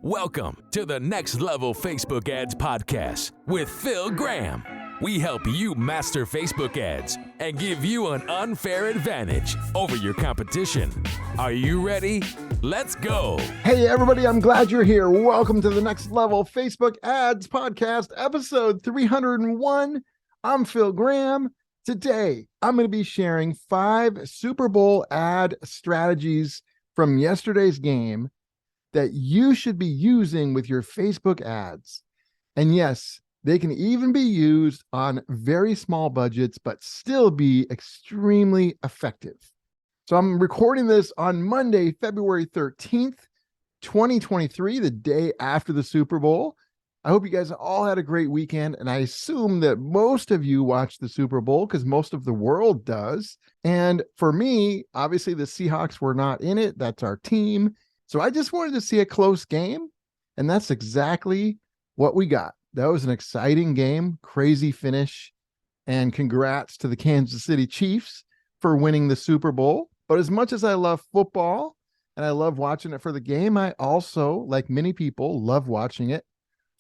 Welcome to the Next Level Facebook Ads Podcast with Phil Graham. We help you master Facebook ads and give you an unfair advantage over your competition. Are you ready? Let's go. Hey, everybody, I'm glad you're here. Welcome to the Next Level Facebook Ads Podcast, episode 301. I'm Phil Graham. Today, I'm going to be sharing 5 Super Bowl ad strategies from yesterday's game that you should be using with your Facebook ads. And yes, they can even be used on very small budgets, but still be extremely effective. So I'm recording this on Monday, February 13th, 2023, the day after the Super Bowl. I hope you guys all had a great weekend, and I assume that most of you watched the Super Bowl because most of the world does. And for me, obviously the Seahawks were not in it. That's our team. So I just wanted to see a close game, and that's exactly what we got. That was an exciting game, crazy finish, and congrats to the Kansas City Chiefs for winning the Super Bowl. But as much as I love football and I love watching it for the game, I also, like many people, love watching it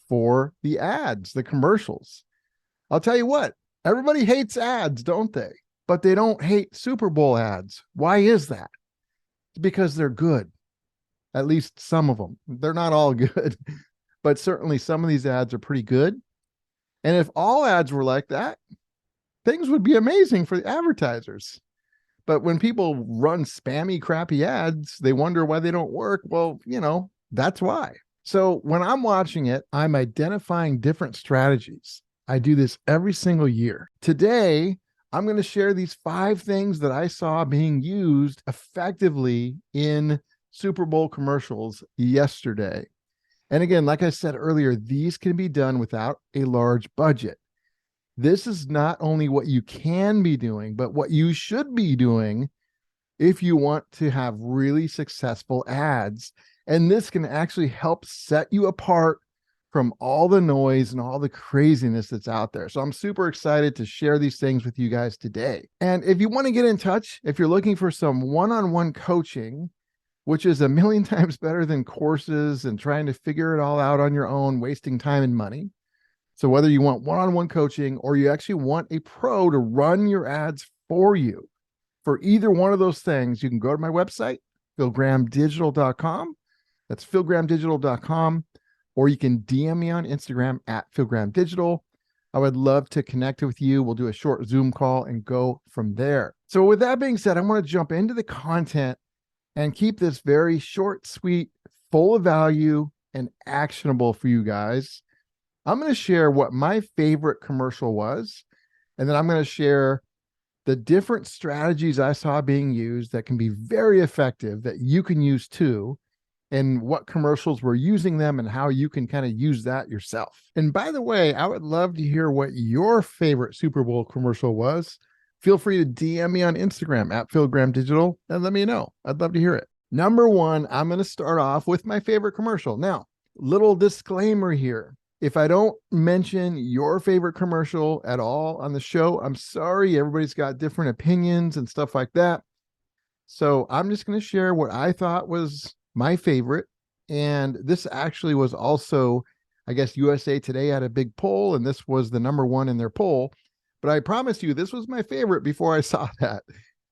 for the ads, the commercials. I'll tell you what, everybody hates ads, don't they? But they don't hate Super Bowl ads. Why is that? It's because they're good. At least some of them. They're not all good, but certainly some of these ads are pretty good. And if all ads were like that, things would be amazing for the advertisers. But when people run spammy, crappy ads, they wonder why they don't work. Well, that's why. So when I'm watching it, I'm identifying different strategies. I do this every single year. Today, I'm going to share these 5 things that I saw being used effectively in Super Bowl commercials yesterday. And again, like I said earlier, these can be done without a large budget. This is not only what you can be doing, but what you should be doing if you want to have really successful ads. And this can actually help set you apart from all the noise and all the craziness that's out there. So I'm super excited to share these things with you guys today. And if you want to get in touch, if you're looking for some one-on-one coaching, which is a million times better than courses and trying to figure it all out on your own, wasting time and money. So whether you want one-on-one coaching or you actually want a pro to run your ads for you, for either one of those things, you can go to my website, philgrahamdigital.com. That's philgrahamdigital.com. Or you can DM me on Instagram at philgrahamdigital. I would love to connect with you. We'll do a short Zoom call and go from there. So with that being said, I want to jump into the content and keep this very short, sweet, full of value, and actionable for you guys. I'm going to share what my favorite commercial was, and then I'm going to share the different strategies I saw being used that can be very effective that you can use too, and what commercials were using them and how you can kind of use that yourself. And by the way, I would love to hear what your favorite Super Bowl commercial was. Feel free to DM me on Instagram at philgrahamdigital and let me know. I'd love to hear it. Number 1, I'm going to start off with my favorite commercial. Now, little disclaimer here. If I don't mention your favorite commercial at all on the show, I'm sorry. Everybody's got different opinions and stuff like that. So I'm just going to share what I thought was my favorite. And this actually was also, I guess, USA Today had a big poll, and this was the number 1 in their poll. But I promise you, this was my favorite before I saw that.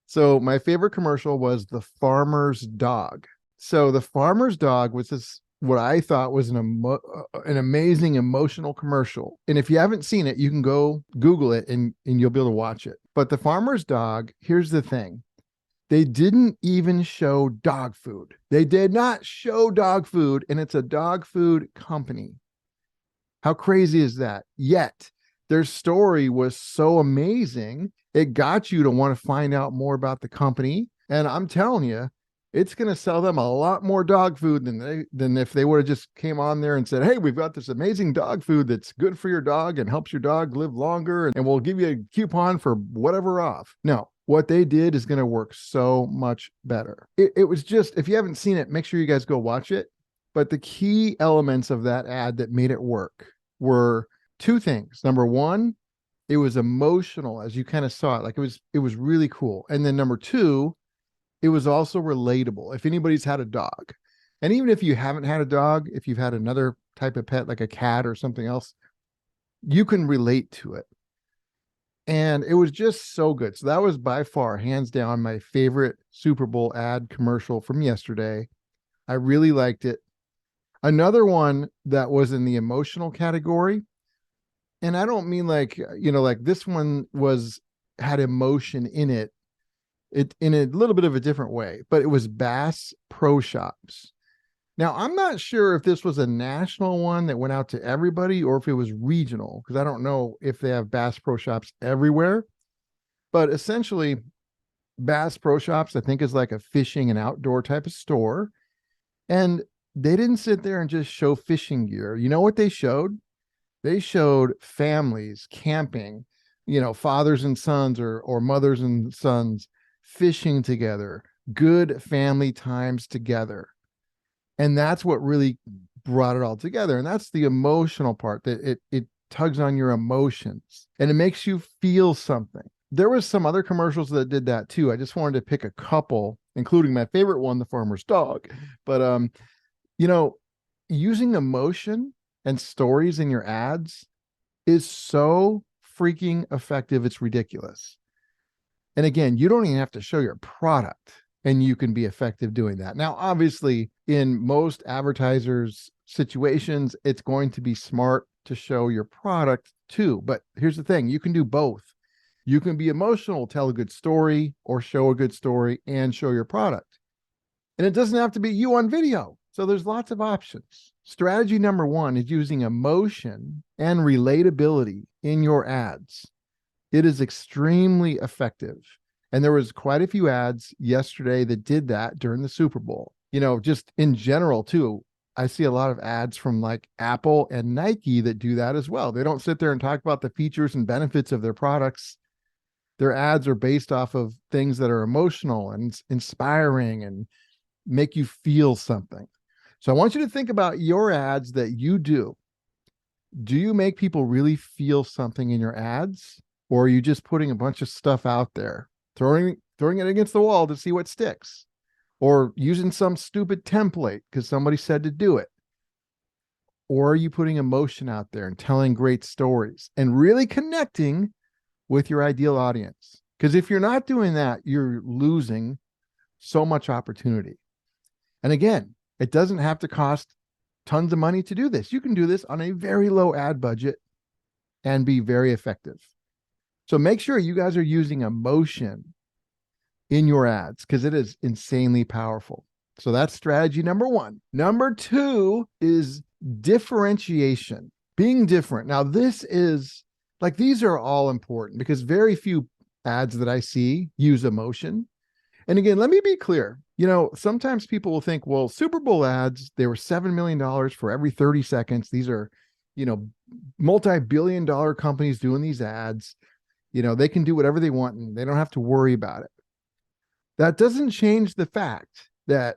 So my favorite commercial was The Farmer's Dog. So The Farmer's Dog was what I thought was an amazing emotional commercial. And if you haven't seen it, you can go Google it and you'll be able to watch it. But The Farmer's Dog, here's the thing. They didn't even show dog food. They did not show dog food, and it's a dog food company. How crazy is that? Yet, their story was so amazing, it got you to want to find out more about the company. And I'm telling you, it's going to sell them a lot more dog food than if they would have just came on there and said, hey, we've got this amazing dog food that's good for your dog and helps your dog live longer, and we'll give you a coupon for whatever off. No, what they did is going to work so much better. It was just, if you haven't seen it, make sure you guys go watch it. But the key elements of that ad that made it work were 2 things. Number 1, it was emotional, as you kind of saw it. Like it was really cool. And then number 2, it was also relatable. If anybody's had a dog, And even if you haven't had a dog, if you've had another type of pet like a cat or something else, you can relate to it. And it was just so good. So that was by far, hands down, my favorite Super Bowl ad commercial from yesterday. I really liked it. Another one that was in the emotional category, and I don't mean like, like this one had emotion in it in a little bit of a different way, but it was Bass Pro Shops. Now, I'm not sure if this was a national one that went out to everybody or if it was regional, because I don't know if they have Bass Pro Shops everywhere. But essentially, Bass Pro Shops, I think, is like a fishing and outdoor type of store. And they didn't sit there and just show fishing gear. You know what they showed? They showed families camping, fathers and sons or mothers and sons fishing together, good family times together. And that's what really brought it all together. And that's the emotional part, that it tugs on your emotions and it makes you feel something. There was some other commercials that did that too. I just wanted to pick a couple, including my favorite one, the farmer's dog. But, using emotion and stories in your ads is so freaking effective. It's ridiculous. And again, you don't even have to show your product and you can be effective doing that. Now, obviously, in most advertisers' situations, it's going to be smart to show your product too. But here's the thing, you can do both. You can be emotional, tell a good story, or show a good story and show your product. And it doesn't have to be you on video. So there's lots of options. Strategy number one is using emotion and relatability in your ads. It is extremely effective. And there was quite a few ads yesterday that did that during the Super Bowl. Just in general too, I see a lot of ads from like Apple and Nike that do that as well. They don't sit there and talk about the features and benefits of their products. Their ads are based off of things that are emotional and inspiring and make you feel something. So I want you to think about your ads that you do. Do you make people really feel something in your ads? Or are you just putting a bunch of stuff out there, throwing it against the wall to see what sticks? Or using some stupid template because somebody said to do it? Or are you putting emotion out there and telling great stories and really connecting with your ideal audience? Because if you're not doing that, you're losing so much opportunity. And again, it doesn't have to cost tons of money to do this. You can do this on a very low ad budget and be very effective. So make sure you guys are using emotion in your ads because it is insanely powerful. So that's strategy number one. Number two is differentiation, being different. Now, this is like, these are all important because very few ads that I see use emotion. And again, let me be clear. Sometimes people will think, well, Super Bowl ads, they were $7 million for every 30 seconds. These are, multi-billion-dollar companies doing these ads. They can do whatever they want and they don't have to worry about it. That doesn't change the fact that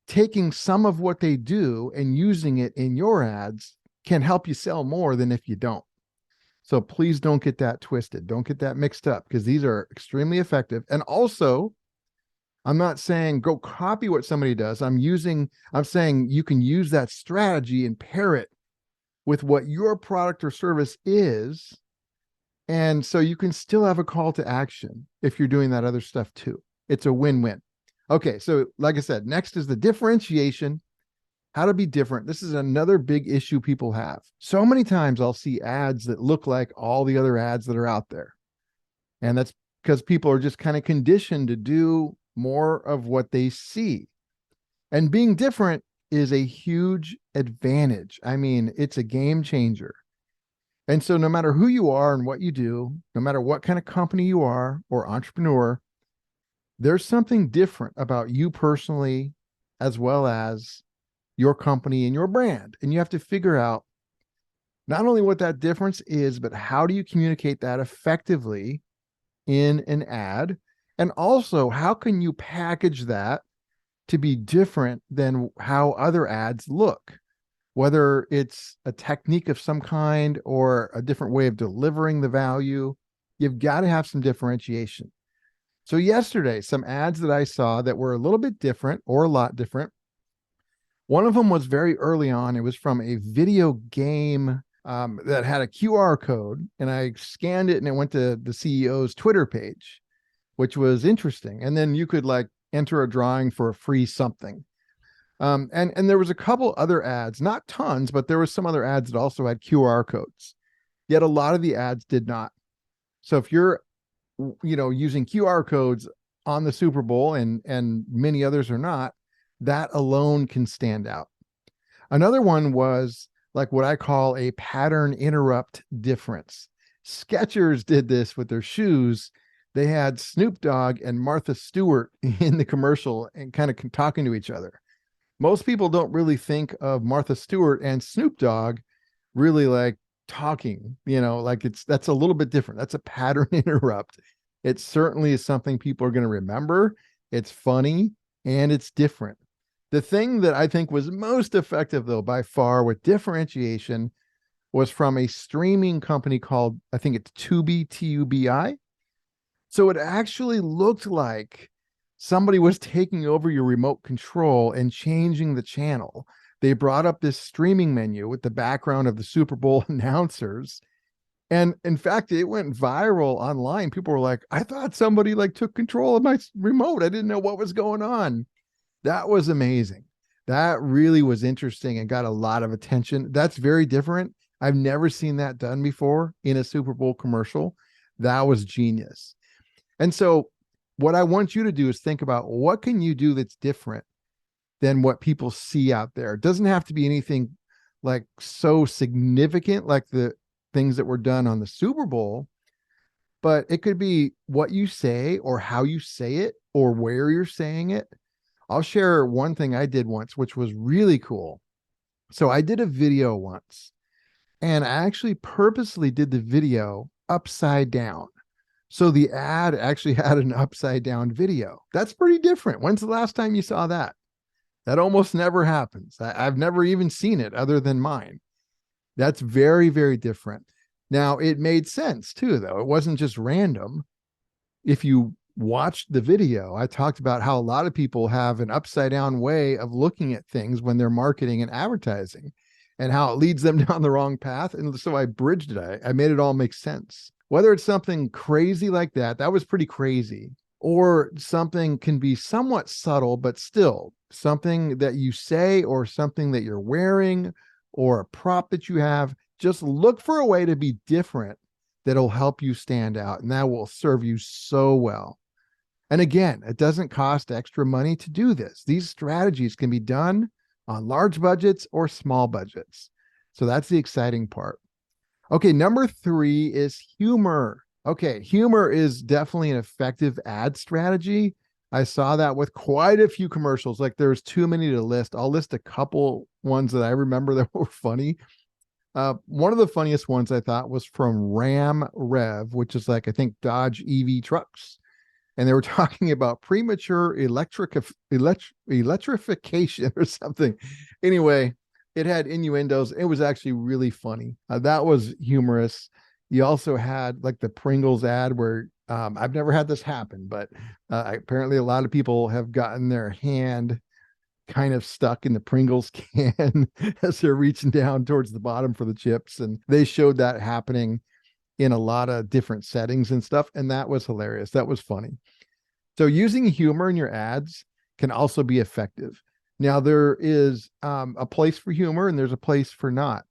taking some of what they do and using it in your ads can help you sell more than if you don't. So please don't get that twisted. Don't get that mixed up because these are extremely effective. And also, I'm not saying go copy what somebody does. I'm saying you can use that strategy and pair it with what your product or service is. And so you can still have a call to action if you're doing that other stuff too. It's a win-win. Okay, so like I said, next is the differentiation, how to be different. This is another big issue people have. So many times I'll see ads that look like all the other ads that are out there. And that's because people are just kind of conditioned to do more of what they see. And being different is a huge advantage. I mean, it's a game changer. And so no matter who you are and what you do, no matter what kind of company you are or entrepreneur, there's something different about you personally, as well as your company and your brand. And you have to figure out not only what that difference is, but how do you communicate that effectively in an ad? And also, how can you package that to be different than how other ads look? Whether it's a technique of some kind or a different way of delivering the value, you've got to have some differentiation. So yesterday, some ads that I saw that were a little bit different or a lot different One of them was very early on. It was from a video game that had a QR code, and I scanned it and it went to the CEO's Twitter page, which was interesting. And then you could like enter a drawing for a free something. And there was a couple other ads, not tons, but there was some other ads that also had QR codes. Yet a lot of the ads did not. So if you're, using QR codes on the Super Bowl and many others are not, that alone can stand out. Another one was like what I call a pattern interrupt difference. Skechers did this with their shoes. They had Snoop Dogg and Martha Stewart in the commercial and kind of talking to each other. Most people don't really think of Martha Stewart and Snoop Dogg really like talking, like that's a little bit different. That's a pattern interrupt. It certainly is something people are going to remember. It's funny and it's different. The thing that I think was most effective, though, by far with differentiation was from a streaming company called, I think it's Tubi, Tubi. So it actually looked like somebody was taking over your remote control and changing the channel. They brought up this streaming menu with the background of the Super Bowl announcers. And in fact, it went viral online. People were like, I thought somebody like took control of my remote. I didn't know what was going on. That was amazing. That really was interesting and got a lot of attention. That's very different. I've never seen that done before in a Super Bowl commercial. That was genius. And so what I want you to do is think about what can you do that's different than what people see out there. It doesn't have to be anything like so significant like the things that were done on the Super Bowl, but it could be what you say or how you say it or where you're saying it. I'll share one thing I did once, which was really cool. So I did a video once, and I actually purposely did the video upside down. So the ad actually had an upside down video. That's pretty different. When's the last time you saw that? That almost never happens. I've never even seen it other than mine. That's very, very different. Now, it made sense too, though. It wasn't just random. If you watched the video, I talked about how a lot of people have an upside down way of looking at things when they're marketing and advertising and how it leads them down the wrong path. And so I bridged it. I made it all make sense. Whether it's something crazy like that was pretty crazy, or something can be somewhat subtle, but still something that you say or something that you're wearing or a prop that you have, just look for a way to be different that'll help you stand out, and that will serve you so well. And again, it doesn't cost extra money to do this. These strategies can be done on large budgets or small budgets. So that's the exciting part. Okay, number 3 is humor. Okay, humor is definitely an effective ad strategy. I saw that with quite a few commercials. Like there's too many to list. I'll list a couple ones that I remember that were funny. One of the funniest ones I thought was from Ram Rev, which is like, I think, Dodge EV trucks. And they were talking about premature electrification or something. Anyway, it had innuendos. It was actually really funny. That was humorous. You also had like the Pringles ad where I've never had this happen, but apparently a lot of people have gotten their hand kind of stuck in the Pringles can as they're reaching down towards the bottom for the chips. And they showed that happening in a lot of different settings and stuff. And that was hilarious. That was funny. So using humor in your ads can also be effective. Now there is a place for humor and there's a place for not.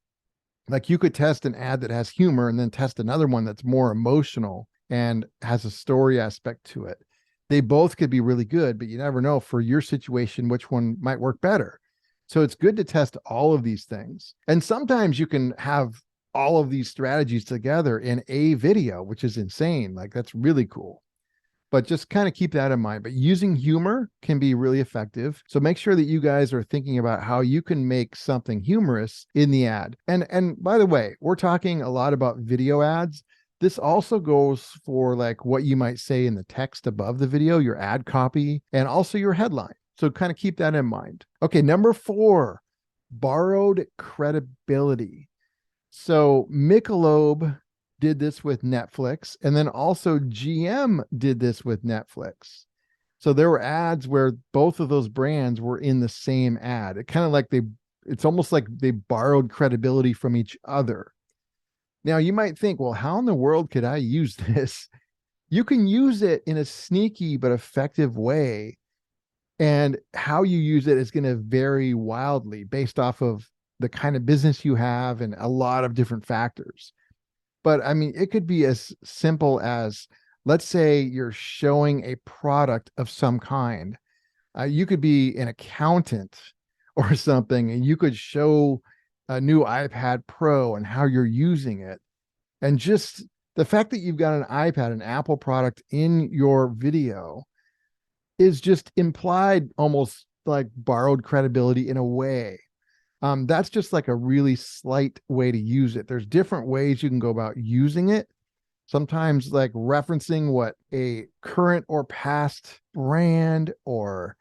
Like you could test an ad that has humor and then test another one that's more emotional and has a story aspect to it. They both could be really good, but you never know for your situation which one might work better. So it's good to test all of these things. And sometimes you can have all of these strategies together in a video, which is insane. Like that's really cool. But just kind of keep that in mind. But using humor can be really effective. So make sure that you guys are thinking about how you can make something humorous in the ad. And by the way, we're talking a lot about video ads. This also goes for like what you might say in the text above the video, your ad copy, and also your headline. So kind of keep that in mind. Okay, number 4, borrowed credibility. So Michelob did this with Netflix, and then also GM did this with Netflix. So there were ads where both of those brands were in the same ad. It's almost like they borrowed credibility from each other. Now you might think, well, how in the world could I use this? You can use it in a sneaky but effective way. And how you use it is going to vary wildly based off of the kind of business you have and a lot of different factors. But I mean, it could be as simple as, let's say you're showing a product of some kind. You could be an accountant or something, and you could show a new iPad Pro and how you're using it. And just the fact that you've got an iPad, an Apple product in your video is just implied almost like borrowed credibility in a way. That's just like a really slight way to use it. There's different ways you can go about using it. Sometimes like referencing what a current or past brand or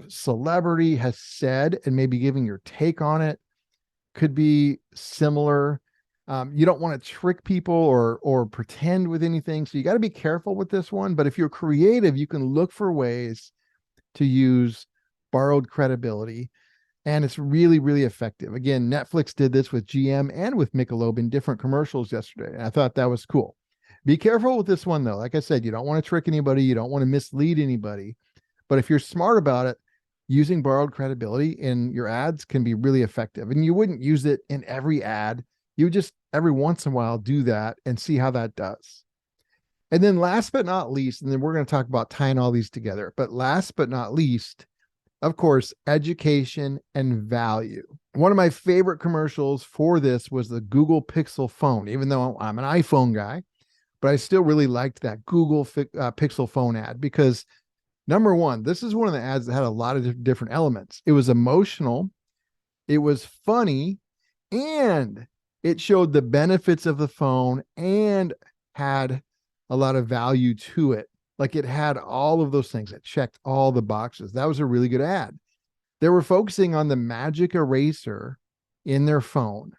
celebrity has said and maybe giving your take on it could be similar. You don't want to trick people or pretend with anything. So you got to be careful with this one. But if you're creative, you can look for ways to use borrowed credibility. And it's really, really effective. Again, Netflix did this with GM and with Michelob in different commercials yesterday. And I thought that was cool. Be careful with this one, though. Like I said, you don't want to trick anybody. You don't want to mislead anybody. But if you're smart about it, using borrowed credibility in your ads can be really effective. And you wouldn't use it in every ad. You would just every once in a while do that and see how that does. And then last but not least, and then we're going to talk about tying all these together, but last but not least, of course, education and value. One of my favorite commercials for this was the Google Pixel phone, even though I'm an iPhone guy, but I still really liked that Google Pixel phone ad because number one, this is one of the ads that had a lot of different elements. It was emotional, it was funny, and it showed the benefits of the phone and had a lot of value to it. Like it had all of those things. It checked all the boxes. That was a really good ad. They were focusing on the magic eraser in their phone.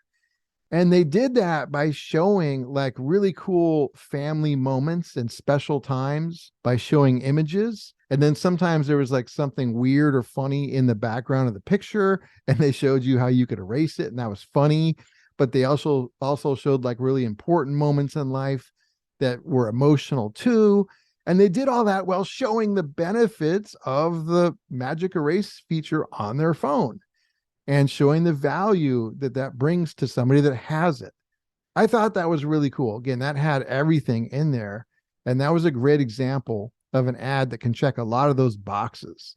And they did that by showing like really cool family moments and special times by showing images. And then sometimes there was like something weird or funny in the background of the picture, and they showed you how you could erase it, and that was funny. But they also showed like really important moments in life that were emotional too. And they did all that while showing the benefits of the magic erase feature on their phone and showing the value that that brings to somebody that has it. I thought that was really cool. Again, that had everything in there. And that was a great example of an ad that can check a lot of those boxes.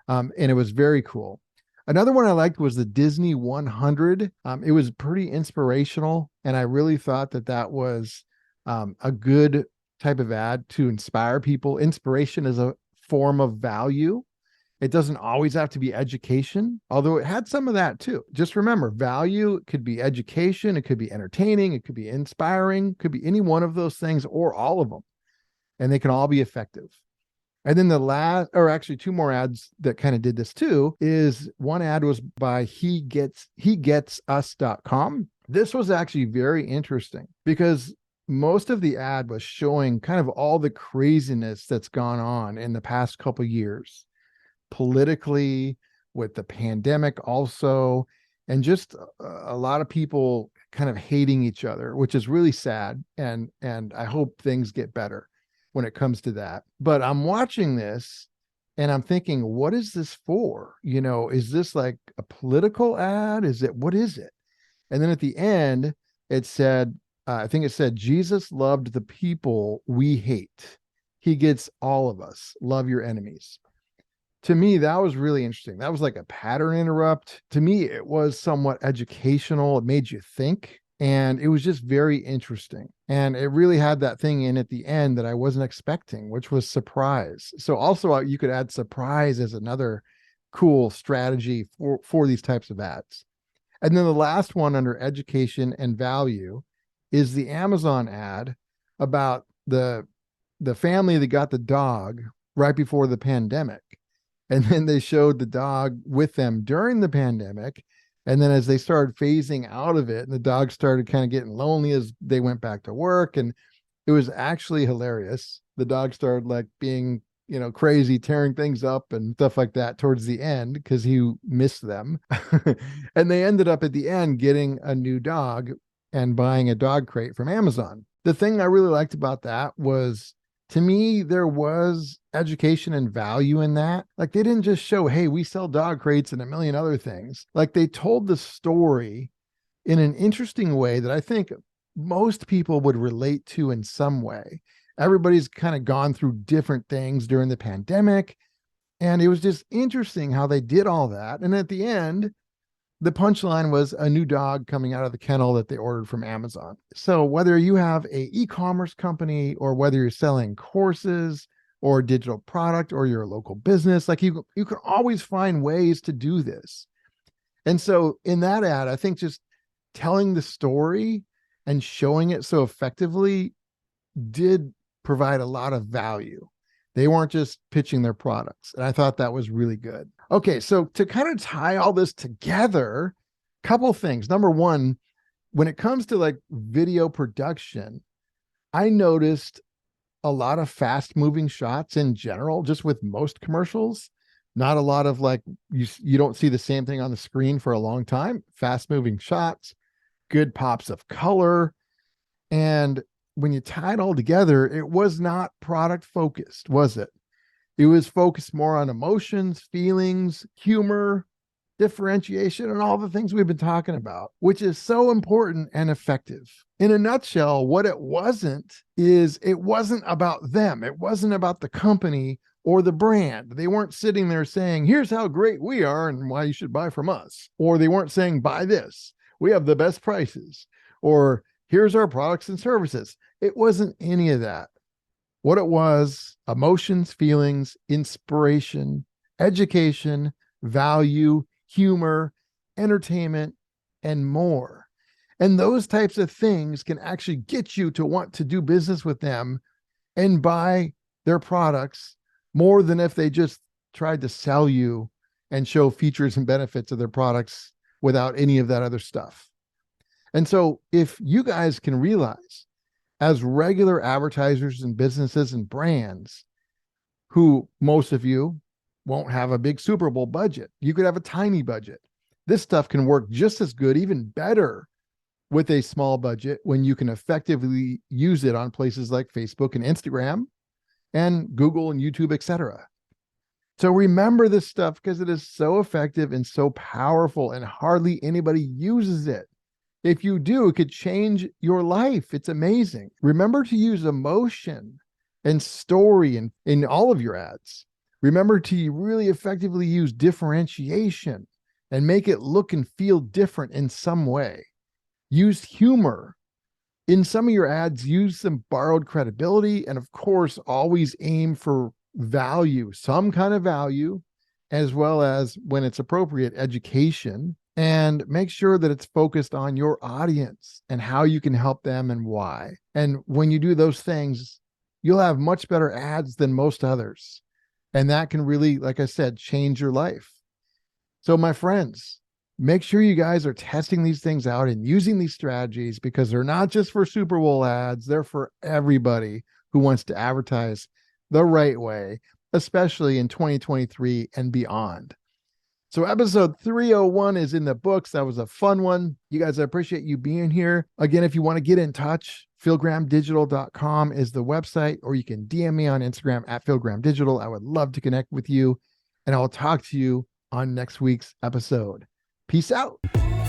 And it was very cool. Another one I liked was the Disney 100. It was pretty inspirational. And I really thought that that was a good type of ad to inspire people. Inspiration is a form of value. It doesn't always have to be education, although it had some of that too. Just remember, value could be education, it could be entertaining, it could be inspiring, it could be any one of those things or all of them. And they can all be effective. And then the last, or actually two more ads that kind of did this too, is one ad was by hegetsus.com. This was actually very interesting because most of the ad was showing kind of all the craziness that's gone on in the past couple of years, politically, with the pandemic also, and just a lot of people kind of hating each other, which is really sad. And I hope things get better when it comes to that. But I'm watching this and I'm thinking, what is this for? You know, is this like a political ad? What is it? And then at the end, it said, I think it said, Jesus loved the people we hate. He gets all of us. Love your enemies. To me, that was really interesting. That was like a pattern interrupt. To me, it was somewhat educational. It made you think. And it was just very interesting. And it really had that thing in at the end that I wasn't expecting, which was surprise. So also you could add surprise as another cool strategy for these types of ads. And then the last one under education and value is the Amazon ad about the family that got the dog right before the pandemic. And then they showed the dog with them during the pandemic. And then as they started phasing out of it, and the dog started kind of getting lonely as they went back to work. And it was actually hilarious. The dog started like being crazy, tearing things up and stuff like that towards the end because he missed them. And they ended up at the end getting a new dog and buying a dog crate from Amazon. The thing I really liked about that was, to me, there was education and value in that. Like, they didn't just show, hey, we sell dog crates and a million other things. Like, they told the story in an interesting way that I think most people would relate to in some way. Everybody's kind of gone through different things during the pandemic. And it was just interesting how they did all that. And at the end, the punchline was a new dog coming out of the kennel that they ordered from Amazon. So whether you have a e-commerce company or whether you're selling courses or digital product or you're a local business, like you can always find ways to do this. And so in that ad, I think just telling the story and showing it so effectively did provide a lot of value. They weren't just pitching their products. And I thought that was really good. Okay, so to kind of tie all this together, a couple things. Number one, when it comes to like video production, I noticed a lot of fast moving shots in general, just with most commercials. Not a lot of like, you don't see the same thing on the screen for a long time. Fast moving shots, good pops of color. And when you tie it all together, it was not product focused, was it? It was focused more on emotions, feelings, humor, differentiation, and all the things we've been talking about, which is so important and effective. In a nutshell, what it wasn't about them. It wasn't about the company or the brand. They weren't sitting there saying, here's how great we are and why you should buy from us. Or they weren't saying, buy this. We have the best prices. Or here's our products and services. It wasn't any of that. What it was, emotions, feelings, inspiration, education, value, humor, entertainment, and more. And those types of things can actually get you to want to do business with them and buy their products more than if they just tried to sell you and show features and benefits of their products without any of that other stuff. And so if you guys can realize, as regular advertisers and businesses and brands, who most of you won't have a big Super Bowl budget, you could have a tiny budget. This stuff can work just as good, even better, with a small budget when you can effectively use it on places like Facebook and Instagram and Google and YouTube, etc. So remember this stuff because it is so effective and so powerful, and hardly anybody uses it. If you do, it could change your life. It's amazing. Remember to use emotion and story in all of your ads. Remember to really effectively use differentiation and make it look and feel different in some way. Use humor. In some of your ads, use some borrowed credibility. And of course, always aim for value, some kind of value, as well as, when it's appropriate, education. And make sure that it's focused on your audience and how you can help them and why. And when you do those things, you'll have much better ads than most others. And that can really, like I said, change your life. So my friends, make sure you guys are testing these things out and using these strategies, because they're not just for Super Bowl ads. They're for everybody who wants to advertise the right way, especially in 2023 and beyond. So episode 301 is in the books. That was a fun one. You guys, I appreciate you being here. Again, if you want to get in touch, philgrahamdigital.com is the website, or you can DM me on Instagram at philgrahamdigital. I would love to connect with you, and I'll talk to you on next week's episode. Peace out.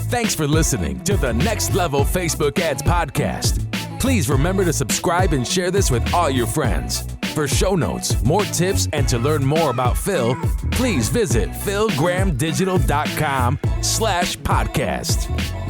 Thanks for listening to the Next Level Facebook Ads Podcast. Please remember to subscribe and share this with all your friends. For show notes, more tips, and to learn more about Phil, please visit philgrahamdigital.com/podcast.